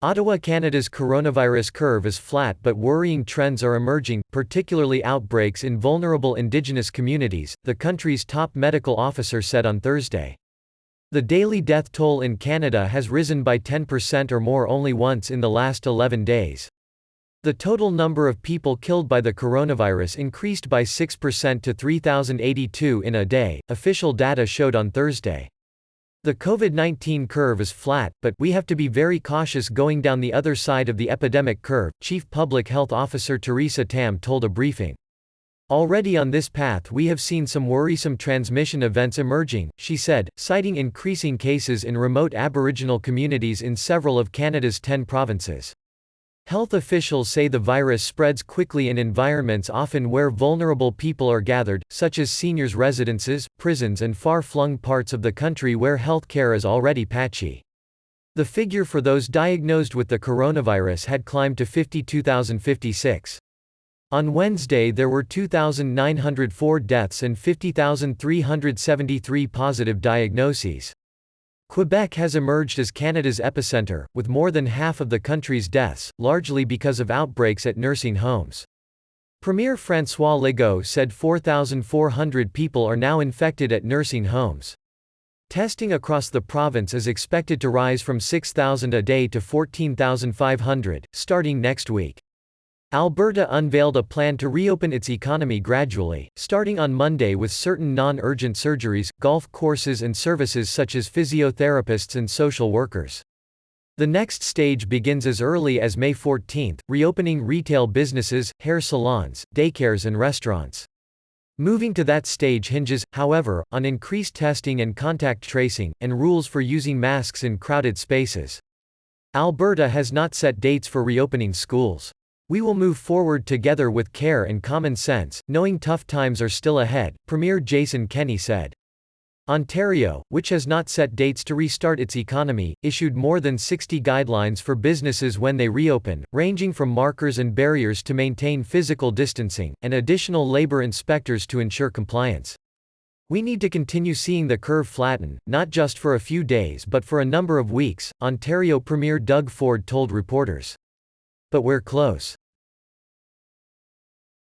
Ottawa, Canada's coronavirus curve is flat, but worrying trends are emerging, particularly outbreaks in vulnerable Indigenous communities, the country's top medical officer said on Thursday. The daily death toll in Canada has risen by 10% or more only once in the last 11 days. The total number of people killed by the coronavirus increased by 6% to 3,082 in a day, official data showed on Thursday. The COVID-19 curve is flat, but we have to be very cautious going down the other side of the epidemic curve, Chief Public Health Officer Theresa Tam told a briefing. Already on this path we have seen some worrisome transmission events emerging, she said, citing increasing cases in remote Aboriginal communities in several of Canada's 10 provinces. Health officials say the virus spreads quickly in environments often where vulnerable people are gathered, such as seniors' residences, prisons and far-flung parts of the country where health care is already patchy. The figure for those diagnosed with the coronavirus had climbed to 52,056. On Wednesday there were 2,904 deaths and 50,373 positive diagnoses. Quebec has emerged as Canada's epicenter, with more than half of the country's deaths, largely because of outbreaks at nursing homes. Premier François Legault said 4,400 people are now infected at nursing homes. Testing across the province is expected to rise from 6,000 a day to 14,500, starting next week. Alberta unveiled a plan to reopen its economy gradually, starting on Monday with certain non-urgent surgeries, golf courses and services such as physiotherapists and social workers. The next stage begins as early as May 14, reopening retail businesses, hair salons, daycares and restaurants. Moving to that stage hinges, however, on increased testing and contact tracing, and rules for using masks in crowded spaces. Alberta has not set dates for reopening schools. We will move forward together with care and common sense, knowing tough times are still ahead, Premier Jason Kenney said. Ontario, which has not set dates to restart its economy, issued more than 60 guidelines for businesses when they reopen, ranging from markers and barriers to maintain physical distancing, and additional labor inspectors to ensure compliance. We need to continue seeing the curve flatten, not just for a few days but for a number of weeks, Ontario Premier Doug Ford told reporters. But we're close.